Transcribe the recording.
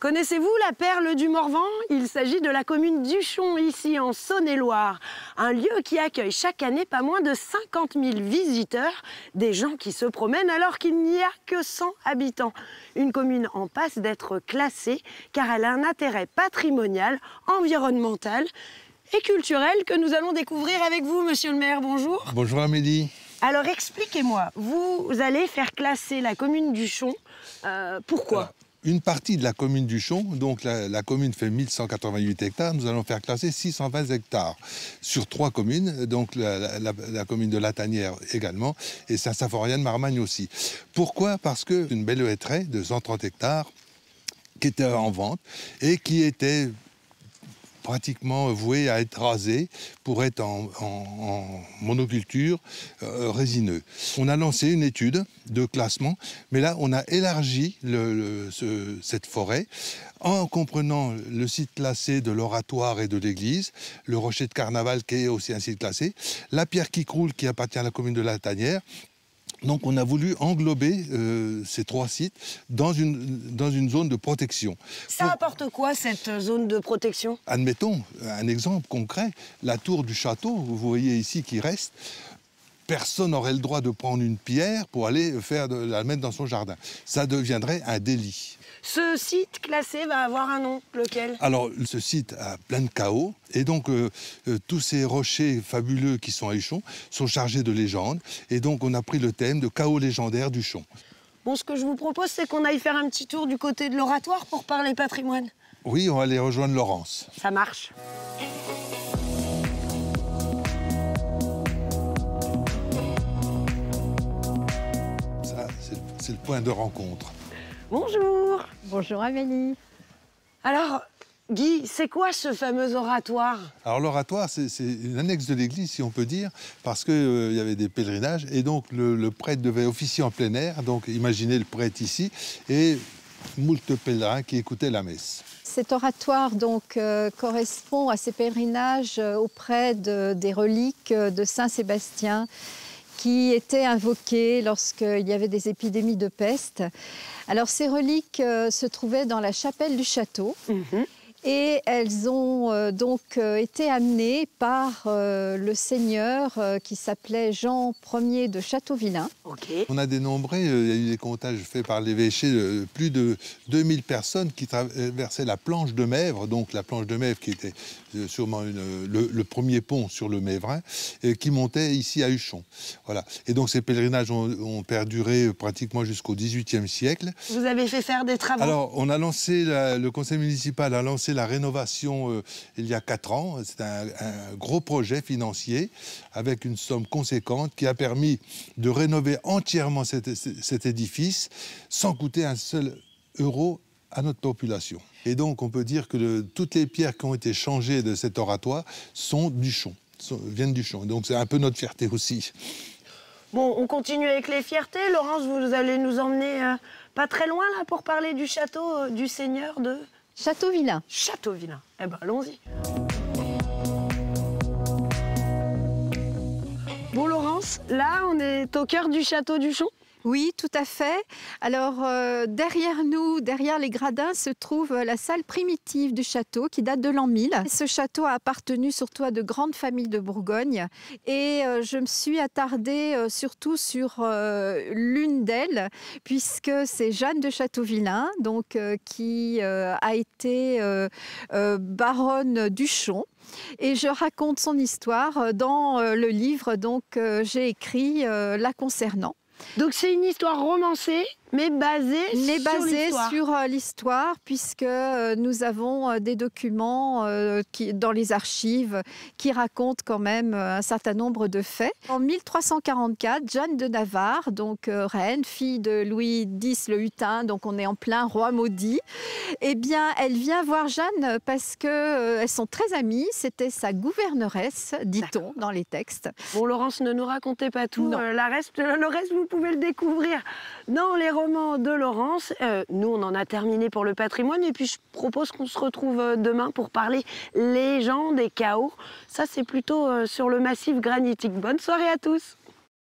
Connaissez-vous la perle du Morvan? Il s'agit de la commune d'Uchon, ici en Saône-et-Loire. Un lieu qui accueille chaque année pas moins de 50 000 visiteurs, des gens qui se promènent alors qu'il n'y a que 100 habitants. Une commune en passe d'être classée car elle a un intérêt patrimonial, environnemental et culturel que nous allons découvrir avec vous, monsieur le maire. Bonjour. Bonjour Amélie. Alors expliquez-moi, vous allez faire classer la commune d'Uchon, pourquoi? Alors, une partie de la commune d'Uchon, donc la commune fait 1188 hectares, nous allons faire classer 620 hectares sur 3 communes, donc la commune de Latanière également, et Saint-Symphorien-de-Marmagne aussi. Pourquoi? Parce qu'une belle hêtraie de 130 hectares qui était en vente et qui était pratiquement voué à être rasé pour être en monoculture résineux. On a lancé une étude de classement, mais là on a élargi cette forêt en comprenant le site classé de l'oratoire et de l'église, le rocher de Carnaval qui est aussi un site classé, la pierre qui croule qui appartient à la commune de Latanière. Donc on a voulu englober ces 3 sites dans une zone de protection. Ça apporte quoi cette zone de protection? Admettons un exemple concret, la tour du château, vous voyez ici qui reste, personne n'aurait le droit de prendre une pierre pour aller la mettre dans son jardin. Ça deviendrait un délit. Ce site classé va avoir un nom, lequel? Alors, ce site a plein de chaos, et donc tous ces rochers fabuleux qui sont à Uchon sont chargés de légendes, et donc on a pris le thème de chaos légendaire d'Uchon. Bon, ce que je vous propose, c'est qu'on aille faire un petit tour du côté de l'oratoire pour parler patrimoine. Oui, on va aller rejoindre Laurence. Ça marche. Ça, c'est le point de rencontre. Bonjour. Bonjour Amélie. Alors, Guy, c'est quoi ce fameux oratoire? Alors l'oratoire, c'est une annexe de l'église, si on peut dire, parce qu'il y avait des pèlerinages, et donc le prêtre devait officier en plein air, donc imaginez le prêtre ici, et moult pèlerins qui écoutaient la messe. Cet oratoire donc correspond à ces pèlerinages auprès des reliques de Saint-Sébastien qui étaient invoquées lorsqu'il y avait des épidémies de peste. Alors ces reliques se trouvaient dans la chapelle du château. Et elles ont donc été amenées par le seigneur qui s'appelait Jean Ier de Châteauvillain. Okay. On a dénombré, il y a eu des comptages faits par l'évêché, plus de 2000 personnes qui traversaient la planche de Mèvre, donc la planche de Mèvre qui était sûrement le premier pont sur le Mévrin, et qui montait ici à Uchon. Voilà. Et donc ces pèlerinages ont perduré pratiquement jusqu'au XVIIIe siècle. Vous avez fait faire des travaux? Alors, on a lancé, le conseil municipal a lancé la rénovation il y a 4 ans. C'est un gros projet financier avec une somme conséquente qui a permis de rénover entièrement cet édifice sans coûter un seul euro à notre population. Et donc, on peut dire que toutes les pierres qui ont été changées de cet oratoire sont d'Uchon, viennent d'Uchon. Donc, c'est un peu notre fierté aussi. Bon, on continue avec les fiertés. Laurence, vous allez nous emmener pas très loin, là, pour parler du château du seigneur de... Châteauvillain. Châteauvillain. Eh ben, allons-y. Bon, Laurence, là, on est au cœur du château d'Uchon. Oui, tout à fait. Alors, derrière nous, derrière les gradins, se trouve la salle primitive du château qui date de l'an 1000. Ce château a appartenu surtout à de grandes familles de Bourgogne. Et je me suis attardée surtout sur l'une d'elles, puisque c'est Jeanne de Châteauvillain, donc, qui a été baronne d'Uchon. Et je raconte son histoire dans le livre donc, j'ai écrit la concernant. Donc c'est une histoire romancée, mais basée sur l'histoire, puisque nous avons des documents dans les archives qui racontent quand même un certain nombre de faits. En 1344, Jeanne de Navarre, donc reine, fille de Louis X le Hutin, donc on est en plein roi maudit, eh bien elle vient voir Jeanne parce qu'elles sont très amies, c'était sa gouverneresse, dit-on dans les textes. Bon Laurence, ne nous racontez pas tout, le reste vous pouvez le découvrir dans les romans de Laurence. Nous, on en a terminé pour le patrimoine et puis je propose qu'on se retrouve demain pour parler légendes et chaos. Ça, c'est plutôt sur le massif granitique. Bonne soirée à tous.